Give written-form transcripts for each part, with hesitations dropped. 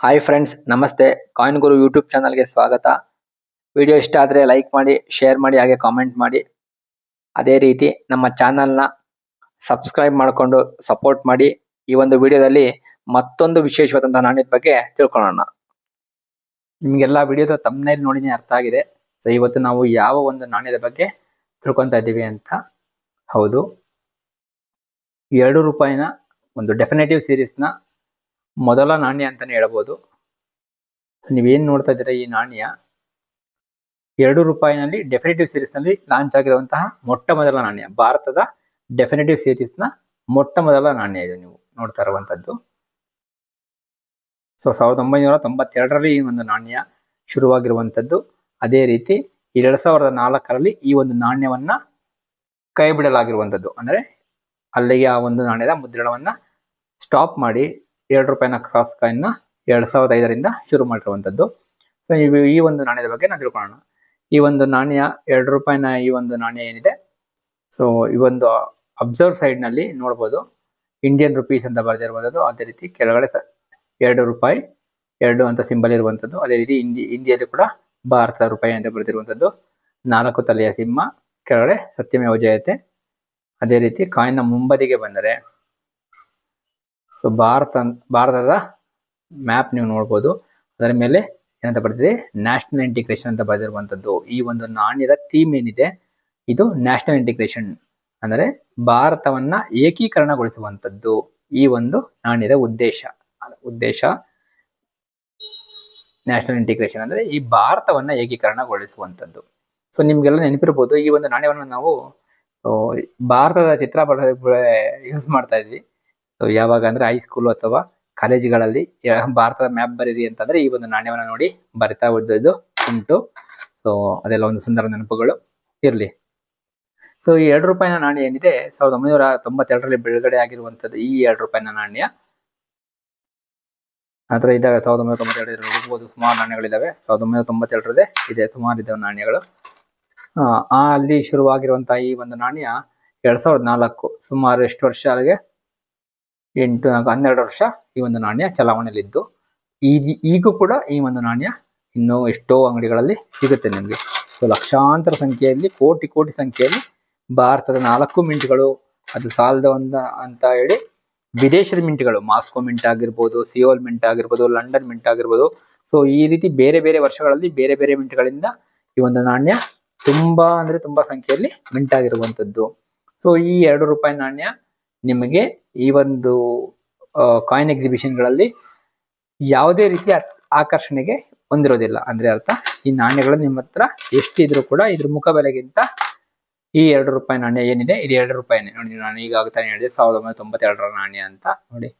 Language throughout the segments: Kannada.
ಹಾಯ್ ಫ್ರೆಂಡ್ಸ್, ನಮಸ್ತೆ. ಕಾಯಿನ್ ಗುರು ಯೂಟ್ಯೂಬ್ ಚಾನಲ್ಗೆ ಸ್ವಾಗತ. ವಿಡಿಯೋ ಇಷ್ಟ ಆದರೆ ಲೈಕ್ ಮಾಡಿ, ಶೇರ್ ಮಾಡಿ, ಹಾಗೆ ಕಾಮೆಂಟ್ ಮಾಡಿ. ಅದೇ ರೀತಿ ನಮ್ಮ ಚಾನಲ್ನ ಸಬ್ಸ್ಕ್ರೈಬ್ ಮಾಡಿಕೊಂಡು ಸಪೋರ್ಟ್ ಮಾಡಿ. ಈ ಒಂದು ವಿಡಿಯೋದಲ್ಲಿ ಮತ್ತೊಂದು ವಿಶೇಷವಾದಂತಹ ನಾಣ್ಯದ ಬಗ್ಗೆ ತಿಳ್ಕೊಳ್ಳೋಣ. ನಿಮಗೆಲ್ಲ ವಿಡಿಯೋದ ಥಂಬ್ನೈಲ್ ನೋಡಿನೇ ಅರ್ಥ ಆಗಿದೆ. ಸೊ ಇವತ್ತು ನಾವು ಯಾವ ಒಂದು ನಾಣ್ಯದ ಬಗ್ಗೆ ತಿಳ್ಕೊತಾ ಇದ್ದೀವಿ ಅಂತ. ಹೌದು, 2 ರೂಪಾಯಿನ ಒಂದು ಡೆಫಿನೆಟಿವ್ ಸೀರೀಸ್ನ ಮೊದಲ ನಾಣ್ಯ ಅಂತಾನೆ ಹೇಳ್ಬೋದು. ನೀವೇನ್ ನೋಡ್ತಾ ಇದ್ದೀರಾ, ಈ ನಾಣ್ಯ 2 ರೂಪಾಯಿನಲ್ಲಿ ಡೆಫಿನೆಟಿವ್ ಸೀರೀಸ್ ನಲ್ಲಿ ಲಾಂಚ್ ಆಗಿರುವಂತಹ ಮೊಟ್ಟ ಮೊದಲ ನಾಣ್ಯ. ಭಾರತದ ಡೆಫಿನೆಟಿವ್ ಸೀರೀಸ್ ನ ಮೊಟ್ಟ ಮೊದಲ ನಾಣ್ಯ ಇದು ನೀವು ನೋಡ್ತಾ ಇರುವಂತದ್ದು. ಸೊ 1992ರಲ್ಲಿ ಈ ಒಂದು ನಾಣ್ಯ ಶುರುವಾಗಿರುವಂತದ್ದು. ಅದೇ ರೀತಿ 2004ರಲ್ಲಿ ಈ ಒಂದು ನಾಣ್ಯವನ್ನ ಕೈ ಬಿಡಲಾಗಿರುವಂತದ್ದು. ಅಂದ್ರೆ ಅಲ್ಲಿಗೆ ಆ ಒಂದು ನಾಣ್ಯದ ಮುದ್ರಣವನ್ನ ಸ್ಟಾಪ್ ಮಾಡಿ 2 ರೂಪಾಯಿನ ಕ್ರಾಸ್ ಕಾಯಿನ್ ನ 2005ರಿಂದ ಶುರು ಮಾಡಿರುವಂತದ್ದು. ಸೊ ಈ ಒಂದು ನಾಣ್ಯದ ಬಗ್ಗೆ ನಾವು ತಿಳ್ಕೊಳ್ಳೋಣ. ಈ ಒಂದು ನಾಣ್ಯ 2 ರೂಪಾಯಿನ ಈ ಒಂದು ನಾಣ್ಯ ಏನಿದೆ, ಸೊ ಈ ಒಂದು ಅಬ್ಸರ್ವ್ ಸೈಡ್ ನಲ್ಲಿ ನೋಡ್ಬೋದು ಇಂಡಿಯನ್ ರುಪೀಸ್ ಅಂತ ಬರೆದಿರುವಂತದ್ದು. ಅದೇ ರೀತಿ ಕೆಳಗಡೆ 2 ರೂಪಾಯಿ 2 ಅಂತ ಸಿಂಬಲ್ ಇರುವಂತದ್ದು. ಅದೇ ರೀತಿ ಹಿಂದಿಯಲ್ಲಿ ಕೂಡ ಭಾರತದ ರೂಪಾಯಿ ಅಂತ ಬರೆದಿರುವಂತದ್ದು. 4 ತಲೆಯ ಸಿಂಹ, ಕೆಳಗಡೆ ಸತ್ಯಮೇವ ಜಯತೆ. ಅದೇ ರೀತಿ ಕಾಯಿನ್ ನ ಮುಂಬದಿಗೆ ಬಂದರೆ ಸೊ ಭಾರತದ ಮ್ಯಾಪ್ ನೀವು ನೋಡ್ಬೋದು. ಅದರ ಮೇಲೆ ಏನಂತ ಬರೆದಿದೆ, ನ್ಯಾಷನಲ್ ಇಂಟಿಗ್ರೇಷನ್ ಅಂತ ಬರೆದಿರುವಂತದ್ದು. ಈ ಒಂದು ನಾಣ್ಯದ ಥೀಮ್ ಏನಿದೆ, ಇದು ನ್ಯಾಷನಲ್ ಇಂಟಿಗ್ರೇಷನ್ ಅಂದ್ರೆ ಭಾರತವನ್ನ ಏಕೀಕರಣಗೊಳಿಸುವಂತದ್ದು. ಈ ಒಂದು ನಾಣ್ಯದ ಉದ್ದೇಶ ನ್ಯಾಷನಲ್ ಇಂಟಿಗ್ರೇಷನ್ ಅಂದ್ರೆ ಈ ಭಾರತವನ್ನ ಏಕೀಕರಣಗೊಳಿಸುವಂತದ್ದು. ಸೊ ನಿಮ್ಗೆಲ್ಲ ನೆನಪಿರ್ಬೋದು, ಈ ಒಂದು ನಾಣ್ಯವನ್ನು ನಾವು ಭಾರತದ ಚಿತ್ರ ಯೂಸ್ ಮಾಡ್ತಾ ಇದ್ವಿ. ಯಾವಾಗ ಅಂದ್ರೆ ಹೈಸ್ಕೂಲ್ ಅಥವಾ ಕಾಲೇಜುಗಳಲ್ಲಿ ಭಾರತದ ಮ್ಯಾಪ್ ಬರೀರಿ ಅಂತಂದ್ರೆ ಈ ಒಂದು ನಾಣ್ಯವನ್ನ ನೋಡಿ ಬರಿತಾ ಇದ್ದದ್ದು ಉಂಟು. ಸೊ ಅದೆಲ್ಲ ಒಂದು ಸುಂದರ ನೆನಪುಗಳು ಇರ್ಲಿ. ಸೊ ಈ 2 ರೂಪಾಯಿನ ನಾಣ್ಯ ಏನಿದೆ 1992ರಲ್ಲಿ ಬಿಡುಗಡೆ ಆಗಿರುವಂತದ್ದು. ಈ 2 ರೂಪಾಯಿನ ನಾಣ್ಯ ನಂತರ ಇದಾವೆ 1992 ನೋಡಬಹುದು. ಸುಮಾರು ನಾಣ್ಯಗಳಿದಾವೆ. 1992ರದೇ ಇದೆ, ಸುಮಾರು ಇದಾವೆ ನಾಣ್ಯಗಳು. ಅಲ್ಲಿ ಶುರುವಾಗಿರುವಂತಹ ಈ ಒಂದು ನಾಣ್ಯ 2004 ಸುಮಾರು ಎಷ್ಟು ವರ್ಷ, ಅಲ್ಲಿಗೆ 12 ವರ್ಷ ಈ ಒಂದು ನಾಣ್ಯ ಚಲಾವಣೆಯಲ್ಲಿದ್ದು, ಈಗೂ ಕೂಡ ಈ ಒಂದು ನಾಣ್ಯ ಇನ್ನೂ ಎಷ್ಟೋ ಅಂಗಡಿಗಳಲ್ಲಿ ಸಿಗುತ್ತೆ ನಿಮಗೆ. ಸೊ ಲಕ್ಷಾಂತರ ಸಂಖ್ಯೆಯಲ್ಲಿ, ಕೋಟಿ ಸಂಖ್ಯೆಯಲ್ಲಿ ಭಾರತದ 4 ಮಿಂಟ್ಗಳು ಅದು ಸಾಲದ ಅಂತ ಹೇಳಿ ವಿದೇಶದ ಮಿಂಟ್ಗಳು, ಮಾಸ್ಕೋ ಮಿಂಟ್ ಆಗಿರ್ಬೋದು, ಸಿಯೋಲ್ ಮಿಂಟ್ ಆಗಿರ್ಬೋದು, ಲಂಡನ್ ಮಿಂಟ್ ಆಗಿರ್ಬೋದು. ಸೊ ಈ ರೀತಿ ಬೇರೆ ಬೇರೆ ವರ್ಷಗಳಲ್ಲಿ ಬೇರೆ ಬೇರೆ ಮಿಂಟ್ಗಳಿಂದ ಈ ಒಂದು ನಾಣ್ಯ ತುಂಬಾ ಸಂಖ್ಯೆಯಲ್ಲಿ ಮಿಂಟ್ ಆಗಿರುವಂತದ್ದು. ಸೊ ಈ 2 ರೂಪಾಯಿ ನಾಣ್ಯ ನಿಮಗೆ ಈ ಒಂದು ಕಾಯಿನ್ ಎಕ್ಸಿಬಿಷನ್ ಗಳಲ್ಲಿ ಯಾವುದೇ ರೀತಿಯ ಆಕರ್ಷಣೆಗೆ ಹೊಂದಿರೋದಿಲ್ಲ. ಅಂದ್ರೆ ಅರ್ಥ, ಈ ನಾಣ್ಯಗಳು ನಿಮ್ಮ ಹತ್ರ ಎಷ್ಟಿದ್ರು ಕೂಡ ಇದ್ರ ಮುಖ ಬೆಲೆಗಿಂತ ಈ 2 ರೂಪಾಯಿ ನಾಣ್ಯ ಏನಿದೆ ಇದು 2 ರೂಪಾಯಿನೇ. ನೋಡಿ, ನಾನು ಈಗ ಆಗ್ತಾನೆ ಹೇಳಿದೆ 1992ರ ನಾಣ್ಯ ಅಂತ. ನೋಡಿ,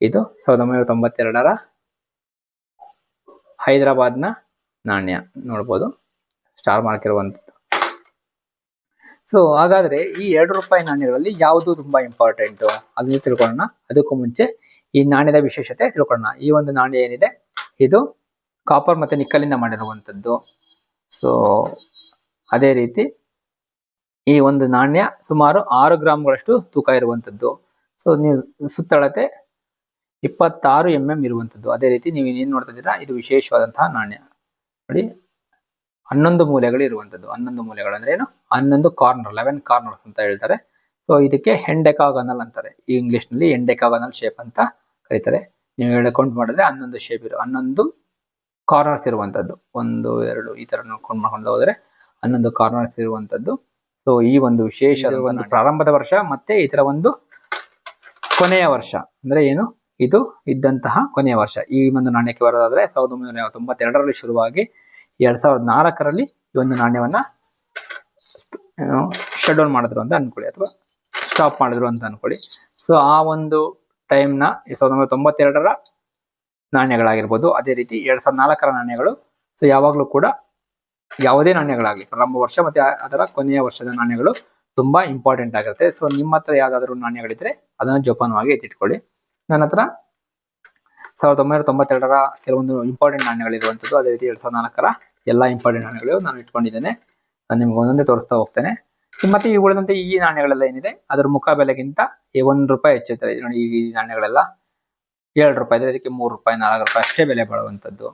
ಇದು 1992ರ ಹೈದರಾಬಾದ್ನ ನಾಣ್ಯ ನೋಡ್ಬೋದು, ಸ್ಟಾರ್ ಮಾರ್ಕ್ ಇರುವಂತದ್ದು. ಸೊ ಹಾಗಾದ್ರೆ ಈ 2 ರೂಪಾಯಿ ನಾಣ್ಯಗಳಲ್ಲಿ ಯಾವುದು ತುಂಬಾ ಇಂಪಾರ್ಟೆಂಟ್ ಅದನ್ನ ತಿಳ್ಕೊಳ್ಳೋಣ. ಅದಕ್ಕೂ ಮುಂಚೆ ಈ ನಾಣ್ಯದ ವಿಶೇಷತೆ ತಿಳ್ಕೊಳ್ಳೋಣ. ಈ ಒಂದು ನಾಣ್ಯ ಏನಿದೆ ಇದು ಕಾಪರ್ ಮತ್ತೆ ನಿಕ್ಕಲಿಂದ ಮಾಡಿರುವಂತದ್ದು. ಸೊ ಅದೇ ರೀತಿ ಈ ಒಂದು ನಾಣ್ಯ ಸುಮಾರು 6 ಗ್ರಾಮ್ಗಳಷ್ಟು ತೂಕ ಇರುವಂತದ್ದು. ಸೊ ನೀವು ಸುತ್ತಳತೆ 26 mm ಇರುವಂತದ್ದು. ಅದೇ ರೀತಿ ನೀವು ಏನ್ ನೋಡ್ತಾ ಇದ್ದೀರಾ, ಇದು ವಿಶೇಷವಾದಂತಹ ನಾಣ್ಯ. ನೋಡಿ, 11 ಮೂಲೆಗಳು ಇರುವಂತದ್ದು. 11 ಮೂಲೆಗಳು ಅಂದ್ರೆ ಏನು, 11 ಕಾರ್ನರ್, 11 ಕಾರ್ನರ್ಸ್ ಅಂತ ಹೇಳ್ತಾರೆ. ಸೊ ಇದಕ್ಕೆ ಹೆಂಡೆಕಾಗನಲ್ ಅಂತಾರೆ. ಈ ಇಂಗ್ಲಿಷ್ ನಲ್ಲಿ ಹೆಂಡೆಕಾಗನಲ್ ಶೇಪ್ ಅಂತ ಕರೀತಾರೆ. ನೀವು ಕೌಂಟ್ ಮಾಡಿದ್ರೆ 11 ಶೇಪ್ 11 ಕಾರ್ನರ್ಸ್ ಇರುವಂತದ್ದು. 1 2 ಈ ತರ ಕೌಂಟ್ ಮಾಡ್ಕೊಂಡು ಹೋದ್ರೆ 11 ಕಾರ್ನರ್ಸ್ ಇರುವಂತದ್ದು. ಸೊ ಈ ಒಂದು ವಿಶೇಷ ಒಂದು ಪ್ರಾರಂಭದ ವರ್ಷ ಮತ್ತೆ ಇದರ ಒಂದು ಕೊನೆಯ ವರ್ಷ ಅಂದ್ರೆ ಏನು, ಇದು ಇದ್ದಂತಹ ಕೊನೆಯ ವರ್ಷ. ಈ ಒಂದು ನಾಣ್ಯಕ್ಕೆ ಬರೋದಾದ್ರೆ 1992ರಲ್ಲಿ ಶುರುವಾಗಿ 2004ರಲ್ಲಿ ಈ ಒಂದು ನಾಣ್ಯವನ್ನ ಶಟ್ ಡೌನ್ ಮಾಡಿದ್ರು ಅಂತ ಅನ್ಕೊಳ್ಳಿ, ಅಥವಾ ಸ್ಟಾಪ್ ಮಾಡಿದ್ರು ಅಂತ ಅನ್ಕೊಳ್ಳಿ. ಸೊ ಆ ಒಂದು ಟೈಮ್ ನ 1992ರ ನಾಣ್ಯಗಳಾಗಿರ್ಬೋದು, ಅದೇ ರೀತಿ 2004ರ ನಾಣ್ಯಗಳು. ಸೊ ಯಾವಾಗ್ಲೂ ಕೂಡ ಯಾವುದೇ ನಾಣ್ಯಗಳಾಗ್ಲಿ ಪ್ರಾರಂಭ ವರ್ಷ ಮತ್ತೆ ಅದರ ಕೊನೆಯ ವರ್ಷದ ನಾಣ್ಯಗಳು ತುಂಬಾ ಇಂಪಾರ್ಟೆಂಟ್ ಆಗಿರುತ್ತೆ. ಸೊ ನಿಮ್ಮ ಹತ್ರ ಯಾವ್ದಾದ್ರು ನಾಣ್ಯಗಳಿದ್ರೆ ಅದನ್ನ ಜೋಪಾನವಾಗಿ ಎತ್ತಿಟ್ಕೊಳ್ಳಿ. ನನ್ನ ಹತ್ರ 1992ರ ಕೆಲವೊಂದು ಇಂಪಾರ್ಟೆಂಟ್ ನಾಣ್ಯಗಳಿರುವಂತದ್ದು, ಅದೇ ರೀತಿ 2004ರ ಎಲ್ಲಾ ಇಂಪಾರ್ಟೆಂಟ್ ನಾಣ್ಯಗಳು ನಾನು ಇಟ್ಕೊಂಡಿದ್ದೇನೆ. ನಾನು ನಿಮ್ಗೆ ಒಂದೊಂದೇ ತೋರಿಸ್ತಾ ಹೋಗ್ತೇನೆ. ಮತ್ತೆ ಇವುಗಳಂತೆ ಈ ನಾಣ್ಯಗಳೆಲ್ಲ ಏನಿದೆ ಅದರ ಮುಖ ಬೆಲೆಗಿಂತ 1 ರೂಪಾಯಿ ಹೆಚ್ಚುತ್ತಾರೆ. ನೋಡಿ, ಈ ನಾಣ್ಯಗಳೆಲ್ಲ 7 ರೂಪಾಯಿ ಇದ್ರೆ ಇದಕ್ಕೆ 3 ರೂಪಾಯಿ 4 ರೂಪಾಯಿ ಅಷ್ಟೇ ಬೆಲೆ ಬಾಳುವಂಥದ್ದು.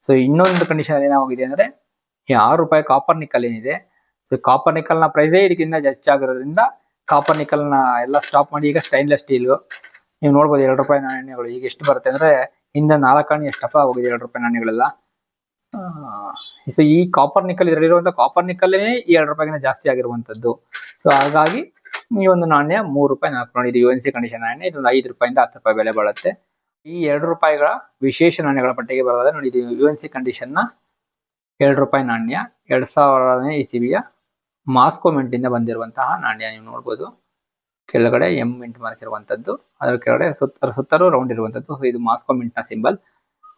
ಸೊ ಇನ್ನೊಂದು ಕಂಡೀಷನ್ ಏನಾಗಿದೆ ಅಂದ್ರೆ ಈ 6 ರೂಪಾಯಿ ಕಾಪರ್ ನಿಕಲ್ ಏನಿದೆ, ಸೊ ಕಾಪರ್ ನಿಕಲ್ ನ ಪ್ರೈಸೇ ಇದಕ್ಕಿಂತ ಹೆಚ್ಚಾಗಿರೋದ್ರಿಂದ ಕಾಪರ್ ನಿಕಲ್ ನ ಎಲ್ಲ ಸ್ಟಾಪ್ ಮಾಡಿ ಈಗ ಸ್ಟೈನ್ಲೆಸ್ ಸ್ಟೀಲ್ ನೀವು ನೋಡ್ಬೋದು 2 ರೂಪಾಯಿ ನಾಣ್ಯಗಳು ಈಗ ಎಷ್ಟು ಬರುತ್ತೆ ಅಂದ್ರೆ ಹಿಂದೆ 4 ಆಣೆ ಎಷ್ಟಪ್ಪ ಹೋಗಿದೆ 2 ರೂಪಾಯಿ ನಾಣ್ಯಗಳೆಲ್ಲ. ಸೊ ಈ ಕಾಪರ್ ನಿಕಲ್ ಇದರಲ್ಲಿರುವಂತ ಕಾಪರ್ ನಿಕಲ್ ಈ 2 ರೂಪಾಯಿಗಿಂತ ಜಾಸ್ತಿ ಆಗಿರುವಂತದ್ದು. ಸೊ ಹಾಗಾಗಿ ಈ ಒಂದು ನಾಣ್ಯ 3 ರೂಪಾಯಿ 4 ನೋಡಿ ಇದು UNC ಕಂಡೀಷನ್ ನಾಣ್ಯ, ಇದೊಂದು 5 ರೂಪಾಯಿಂದ 10 ರೂಪಾಯಿ ಬೆಲೆ ಬಾಳುತ್ತೆ. ಈ 2 ರೂಪಾಯಿಗಳ ವಿಶೇಷ ನಾಣ್ಯಗಳ ಪಟ್ಟಿಗೆ ಬರೋದಾದ್ರೆ ನೋಡಿ ಇದು UNC ಕಂಡೀಷನ್ ನ 2 ರೂಪಾಯಿ ನಾಣ್ಯ 2000ನೇ ಇಸವಿಯ ಮಾಸ್ಕೋ ಮಿಂಟ್ ಇಂದ ಬಂದಿರುವಂತಹ ನಾಣ್ಯ. ನೀವು ನೋಡ್ಬೋದು ಕೆಳಗಡೆ M ಮಿಂಟ್ ಮಾರ್ಕ್ ಇರುವಂತದ್ದು, ಅದರ ಕೆಳಗಡೆ ಸುತ್ತಲೂ ರೌಂಡ್ ಇರುವಂತದ್ದು. ಸೊ ಇದು ಮಾಸ್ಕೋ ಮಿಂಟ್ ನ ಸಿಂಬಲ್.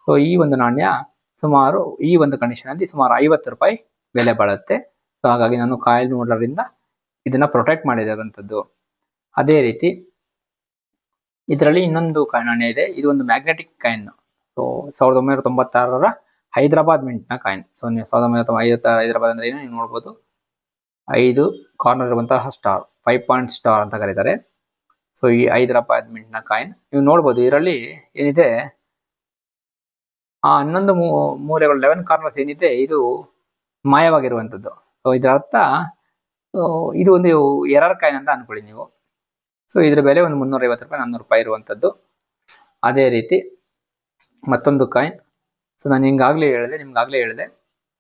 ಸೊ ಈ ಒಂದು ನಾಣ್ಯ ಸುಮಾರು ಈ ಒಂದು ಕಂಡೀಷನ್ ಅಲ್ಲಿ ಸುಮಾರು 50 ರೂಪಾಯಿ ಬೆಲೆ ಬಾಳುತ್ತೆ. ಸೊ ಹಾಗಾಗಿ ನಾನು ಕಾಯಿನ್ ಹೋಲ್ಡರ್ ಇಂದ ಇದನ್ನ ಪ್ರೊಟೆಕ್ಟ್ ಮಾಡಿರುವಂತದ್ದು. ಅದೇ ರೀತಿ ಇದರಲ್ಲಿ ಇನ್ನೊಂದು ನಾಣ್ಯ ಇದೆ, ಇದು ಒಂದು ಮ್ಯಾಗ್ನೆಟಿಕ್ ಕಾಯಿನ್. ಸೊ 1996ರ ಹೈದರಾಬಾದ್ ಮಿಂಟ್ ನ ಕಾಯಿನ್. ಸೊ 1950 ಹೈದರಾಬಾದ್ ಅಂದ್ರೆ ಏನು ನೀವು ನೋಡ್ಬೋದು, 5 ಕಾರ್ನರ್ ಇರುವಂತಹ ಸ್ಟಾರ್, 5 ಪಾಯಿಂಟ್ ಸ್ಟಾರ್ ಅಂತ ಕರೀತಾರೆ. ಸೊ ಈ ಹೈದರಾಬಾದ್ ಮಿಂಟ್ ನ ಕಾಯಿನ್ ನೀವು ನೋಡ್ಬೋದು. ಇದರಲ್ಲಿ ಏನಿದೆ ಆ 11 ಮೂಲೆಗಳು 11 ಕಾರ್ನರ್ಸ್ ಏನಿದೆ ಇದು ಮಾಯವಾಗಿರುವಂತದ್ದು. ಸೊ ಇದರ ಅರ್ಥ ಇದು ಒಂದು ಎರರ್ ಕಾಯಿನ್ ಅಂತ ಅನ್ಕೊಳ್ಳಿ ನೀವು. ಸೊ ಇದ್ರ ಬೆಲೆ ಒಂದು 350 ರೂಪಾಯಿ 400 ರೂಪಾಯಿ ಇರುವಂತದ್ದು. ಅದೇ ರೀತಿ ಮತ್ತೊಂದು ಕಾಯಿನ್. ಸೊ ನಾನು ನಿಮ್ಗಾಗ್ಲೇ ಹೇಳಿದೆ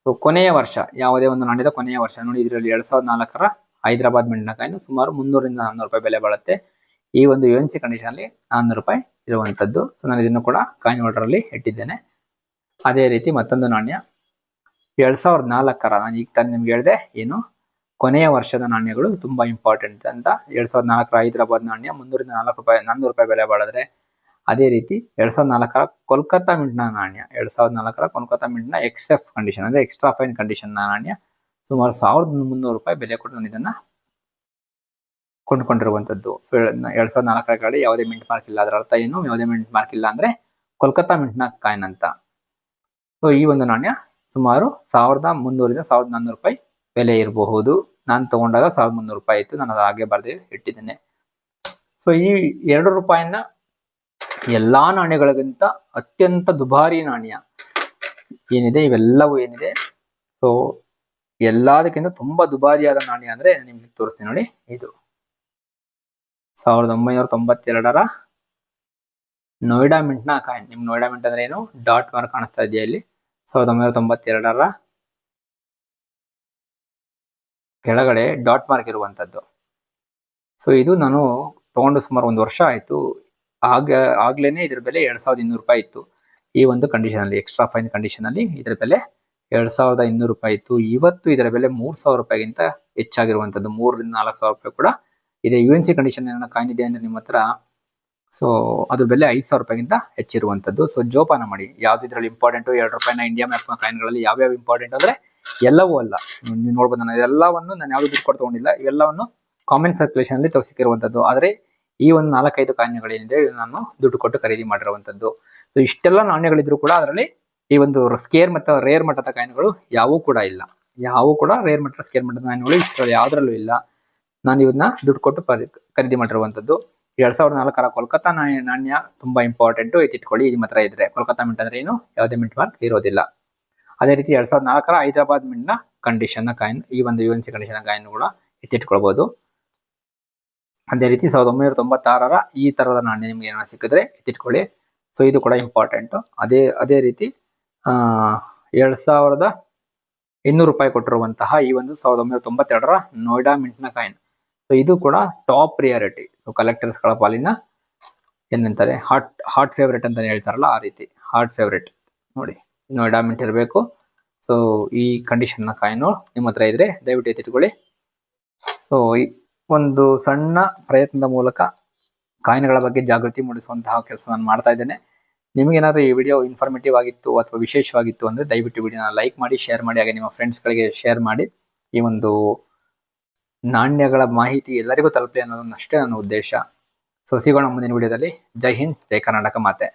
ಸೊ ಕೊನೆಯ ವರ್ಷ ಯಾವುದೇ ಒಂದು ನಾಣ್ಯದ ಕೊನೆಯ ವರ್ಷ ನೋಡಿ, ಇದರಲ್ಲಿ 2004ರ ಹೈದರಾಬಾದ್ ಮಿಂಟ್ ನ ಕಾಯಿನ್ ಸುಮಾರು 300ರಿಂದ 400 ರೂಪಾಯಿ ಬೆಲೆ ಬಾಳುತ್ತೆ. ಈ ಒಂದು UNC ಕಂಡೀಷನ್ ಅಲ್ಲಿ 400 ರೂಪಾಯಿ ಇರುವಂತದ್ದು. ಸೊ ನಾನು ಇದನ್ನು ಕೂಡ ಕಾಯಿನ್ ಹೋಲ್ಡರ್ ಅಲ್ಲಿ ಇಟ್ಟಿದ್ದೇನೆ. ಅದೇ ರೀತಿ ಮತ್ತೊಂದು ನಾಣ್ಯ 2004ರ, ನಾನು ಈಗ ತಾನು ನಿಮ್ಗೆ ಹೇಳಿದೆ ಏನು ಕೊನೆಯ ವರ್ಷದ ನಾಣ್ಯಗಳು ತುಂಬಾ ಇಂಪಾರ್ಟೆಂಟ್ ಅಂತ. 2004ರ ಹೈದರಾಬಾದ್ ನಾಣ್ಯ 300ರಿಂದ 400 ರೂಪಾಯಿ ಬೆಲೆ ಬಾಳಿದ್ರೆ, ಅದೇ ರೀತಿ 2004ರ ಕೋಲ್ಕತ್ತಾ ಮಿಂಟ್ ನ ನಾಣ್ಯ, 2004ರ ಕೋಲ್ಕತ್ತಾ ಮಿಂಟ್ ನ XF ಕಂಡೀಷನ್ ಅಂದ್ರೆ ಎಕ್ಸ್ಟ್ರಾ ಫೈನ್ ಕಂಡೀಷನ್ ನ ನಾಣ್ಯ ಸುಮಾರು 1300 ರೂಪಾಯಿ ಬೆಲೆ ಕೊಟ್ಟು ನಾನು ಇದನ್ನ ಕೊಂಡ್ಕೊಂಡಿರುವಂತದ್ದು. ಸೊ 2004ರ ಕಡೆ ಯಾವುದೇ ಮಿಂಟ್ ಮಾರ್ಕ್ ಇಲ್ಲ. ಅದರ ಅರ್ಥ ಏನು, ಯಾವುದೇ ಮಿಂಟ್ ಮಾರ್ಕ್ ಇಲ್ಲ ಅಂದ್ರೆ ಕೋಲ್ಕತ್ತಾ ಮಿಂಟ್ ನ ಕಾಯಿನ್ ಅಂತ. ಸೊ ಈ ಒಂದು ನಾಣ್ಯ ಸುಮಾರು 1300ರಿಂದ 1400 ರೂಪಾಯಿ ಬೆಲೆ ಇರಬಹುದು. ನಾನು ತಗೊಂಡಾಗ 1300 ರೂಪಾಯಿ ಇತ್ತು, ನಾನು ಅದು ಹಾಗೆ ಬರೆದು ಇಟ್ಟಿದ್ದೇನೆ. ಸೊ ಈ 2 ರೂಪಾಯಿನ ಎಲ್ಲಾ ನಾಣ್ಯಗಳಿಗಿಂತ ಅತ್ಯಂತ ದುಬಾರಿ ನಾಣ್ಯ ಏನಿದೆ, ಇವೆಲ್ಲವೂ ಏನಿದೆ ಸೊ ಎಲ್ಲದಕ್ಕಿಂತ ತುಂಬಾ ದುಬಾರಿಯಾದ ನಾಣ್ಯ ಅಂದ್ರೆ ನಿಮ್ಗೆ ತೋರಿಸ್ತೀನಿ ನೋಡಿ. ಇದು 1992ರ ನೋಯ್ಡಾ ಮಿಂಟ್ ನ ಕಾಯಿನ್. ನಿಮ್ ನೋಯ್ಡಾ ಮಿಂಟ್ ಅಂದ್ರೆ ಏನು, ಡಾಟ್ ಮಾರ್ಕ್ ಕಾಣಿಸ್ತಾ ಇದೆಯಾ ಇಲ್ಲಿ. 1992ರ ಕೆಳಗಡೆ ಡಾಟ್ ಮಾರ್ಕ್ ಇರುವಂತದ್ದು. ಸೊ ಇದು ನಾನು ತಗೊಂಡು ಸುಮಾರು 1 ವರ್ಷ ಆಯ್ತು. ಆಗ್ಲೇನೆ ಇದ್ರ ಬೆಲೆ 2200 ರೂಪಾಯಿ ಇತ್ತು. ಈ ಒಂದು ಕಂಡೀಷನ್ ಅಲ್ಲಿ ಎಕ್ಸ್ಟ್ರಾ ಫೈನ್ ಕಂಡೀಷನ್ ಅಲ್ಲಿ ಇದ್ರ ಬೆಲೆ 2200 ರೂಪಾಯಿ ಇತ್ತು. ಇವತ್ತು ಇದರ ಬೆಲೆ 3000 ರೂಪಾಯಿಗಿಂತ ಹೆಚ್ಚಾಗಿರುವಂತದ್ದು. 3ರಿಂದ 4000 ರೂಪಾಯಿ ಕೂಡ ಇದೆ. UNC ಕಂಡೀಷನ್ ಏನೋ ಕಾಯಿನ್ ಇದೆ ಅಂದ್ರೆ ನಿಮ್ಮ ಹತ್ರ, ಸೊ ಅದ್ರ ಬೆಲೆ 5000 ರೂಪಾಯಿಗಿಂತ ಹೆಚ್ಚಿರುವಂತದ್ದು. ಸೊ ಜೋಪಾನ ಮಾಡಿ ಯಾವ್ದು ಇದ್ರಲ್ಲಿ ಇಂಪಾರ್ಟೆಂಟ್. 2 ರೂಪಾಯಿನ ಇಂಡಿಯಾ ಮ್ಯಾಪ್ ಕಾಯಿನ್ಗಳಲ್ಲಿ ಯಾವ್ಯಾವ ಇಂಪಾರ್ಟೆಂಟ್ ಅಂದ್ರೆ ಎಲ್ಲವೂ ಅಲ್ಲ. ನೀವು ನೋಡ್ಬೋದು, ನಾನು ಎಲ್ಲವನ್ನು ನಾನು ಯಾವ್ದು ದುಡ್ಡು ಕೊಟ್ಟು ತಗೊಂಡಿಲ್ಲ, ಇವೆಲ್ಲವನ್ನು ಕಾಮೆಂಟ್ ಸರ್ಕ್ಯುಲೇಷನ್ ಅಲ್ಲಿ ತೋರಿಸಿರುವಂತದ್ದು. ಆದ್ರೆ ಈ ಒಂದು 4-5 ಕಾಯಿನ್ಗಳೇನಿದೆ ನಾನು ದುಡ್ಡು ಕೊಟ್ಟು ಖರೀದಿ ಮಾಡಿರುವಂತದ್ದು. ಸೊ ಇಷ್ಟೆಲ್ಲ ನಾಣ್ಯಗಳಿದ್ರು ಕೂಡ ಅದರಲ್ಲಿ ಈ ಒಂದು ಸ್ಕೇರ್ ಮತ್ತು ರೇರ್ ಮಟ್ಟದ ಕಾಯಿನ್ಗಳು ಯಾವೂ ಕೂಡ ಇಲ್ಲ. ಯಾವೂ ಕೂಡ ರೇರ್ ಮಟ್ಟದ ಸ್ಕೇರ್ ಮಟ್ಟದ ಕಾಯಿನ್ಗಳು ಇಷ್ಟರಲ್ಲಿ ಯಾವ್ದ್ರಲ್ಲೂ ಇಲ್ಲ. ನಾನು ಇವನ್ನ ದುಡ್ಡು ಕೊಟ್ಟು ಖರೀದಿ ಮಾಡಿರುವಂತದ್ದು. 2004ರ ಕೋಲ್ಕತ್ತಾ ನಾಣ್ಯ ತುಂಬಾ ಇಂಪಾರ್ಟೆಂಟ್, ಎತ್ತಿಟ್ಕೊಳ್ಳಿ. ನಿಮ್ಮ ಹತ್ರ ಇದ್ರೆ ಕೋಲ್ಕತ್ತಾ ಮಿಂಟ್ ಅಂದ್ರೆ ಏನು, ಯಾವುದೇ ಮಿಂಟ್ ಮಾರ್ಕ್ ಇರೋದಿಲ್ಲ. ಅದೇ ರೀತಿ 2004ರ ಹೈದರಾಬಾದ್ ಮಿಂಟ್ ನ ಕಂಡೀಷನ್ ನ ಕಾಯಿನ್, ಈ ಒಂದು UNC ಕಂಡೀಷನ್ ಕಾಯಿನ್ ಕೂಡ ಎತ್ತಿಟ್ಕೊಳ್ಬಹುದು. ಅದೇ ರೀತಿ 1996ರ ಈ ತರದ ನಾಣ್ಯ ನಿಮ್ಗೆ ಏನಾದ್ರು ಸಿಕ್ಕಿದ್ರೆ ಎತ್ತಿಟ್ಕೊಳ್ಳಿ. ಸೊ ಇದು ಕೂಡ ಇಂಪಾರ್ಟೆಂಟ್. ಅದೇ ರೀತಿ 2200 ರೂಪಾಯಿ ಕೊಟ್ಟಿರುವಂತಹ ಈ ಒಂದು 1992ರ ನೋಯ್ಡಾ ಮಿಂಟ್ ನ ಕಾಯಿನ್. ಸೊ ಇದು ಕೂಡ ಟಾಪ್ ಪ್ರಿಯಾರಿಟಿ. ಸೊ ಕಲೆಕ್ಟರ್ಸ್ ಗಳ ಪಾಲಿನ ಏನಂತಾರೆ ಹಾಟ್ ಫೇವ್ರೇಟ್ ಅಂತ ಹೇಳ್ತಾರಲ್ಲ, ಆ ರೀತಿ ಹಾಟ್ ಫೇವ್ರೇಟ್ ನೋಡಿ. ನೋಯ್ಡಾ ಮಿಂಟ್ ಇರಬೇಕು. ಸೊ ಈ ಕಂಡೀಷನ್ ನ ಕಾಯಿನ್ ನಿಮ್ಮ ಹತ್ರ ಇದ್ರೆ ದಯವಿಟ್ಟು ಎತ್ತಿಟ್ಕೊಳ್ಳಿ. ಸೊ ಒಂದು ಸಣ್ಣ ಪ್ರಯತ್ನದ ಮೂಲಕ ಕಾಯಿನ್ಗಳ ಬಗ್ಗೆ ಜಾಗೃತಿ ಮೂಡಿಸುವಂತಹ ಕೆಲಸ ನಾನು ಮಾಡ್ತಾ ಇದ್ದೇನೆ. ನಿಮಗೇನಾದ್ರೂ ಈ ವಿಡಿಯೋ ಇನ್ಫಾರ್ಮೇಟಿವ್ ಆಗಿತ್ತು ಅಥವಾ ವಿಶೇಷವಾಗಿತ್ತು ಅಂದ್ರೆ ದಯವಿಟ್ಟು ವಿಡಿಯೋನ ಲೈಕ್ ಮಾಡಿ, ಶೇರ್ ಮಾಡಿ, ಹಾಗೆ ನಿಮ್ಮ ಫ್ರೆಂಡ್ಸ್ಗಳಿಗೆ ಶೇರ್ ಮಾಡಿ. ಈ ಒಂದು ನಾಣ್ಯಗಳ ಮಾಹಿತಿ ಎಲ್ಲರಿಗೂ ತಲುಪಲಿ ಅನ್ನೋದನ್ನಷ್ಟೇ ನನ್ನ ಉದ್ದೇಶ. ಸೊ ಸಿಗೋಣ ಮುಂದಿನ ವಿಡಿಯೋದಲ್ಲಿ. ಜೈ ಹಿಂದ್, ಜೈ ಕರ್ನಾಟಕ ಮಾತೆ.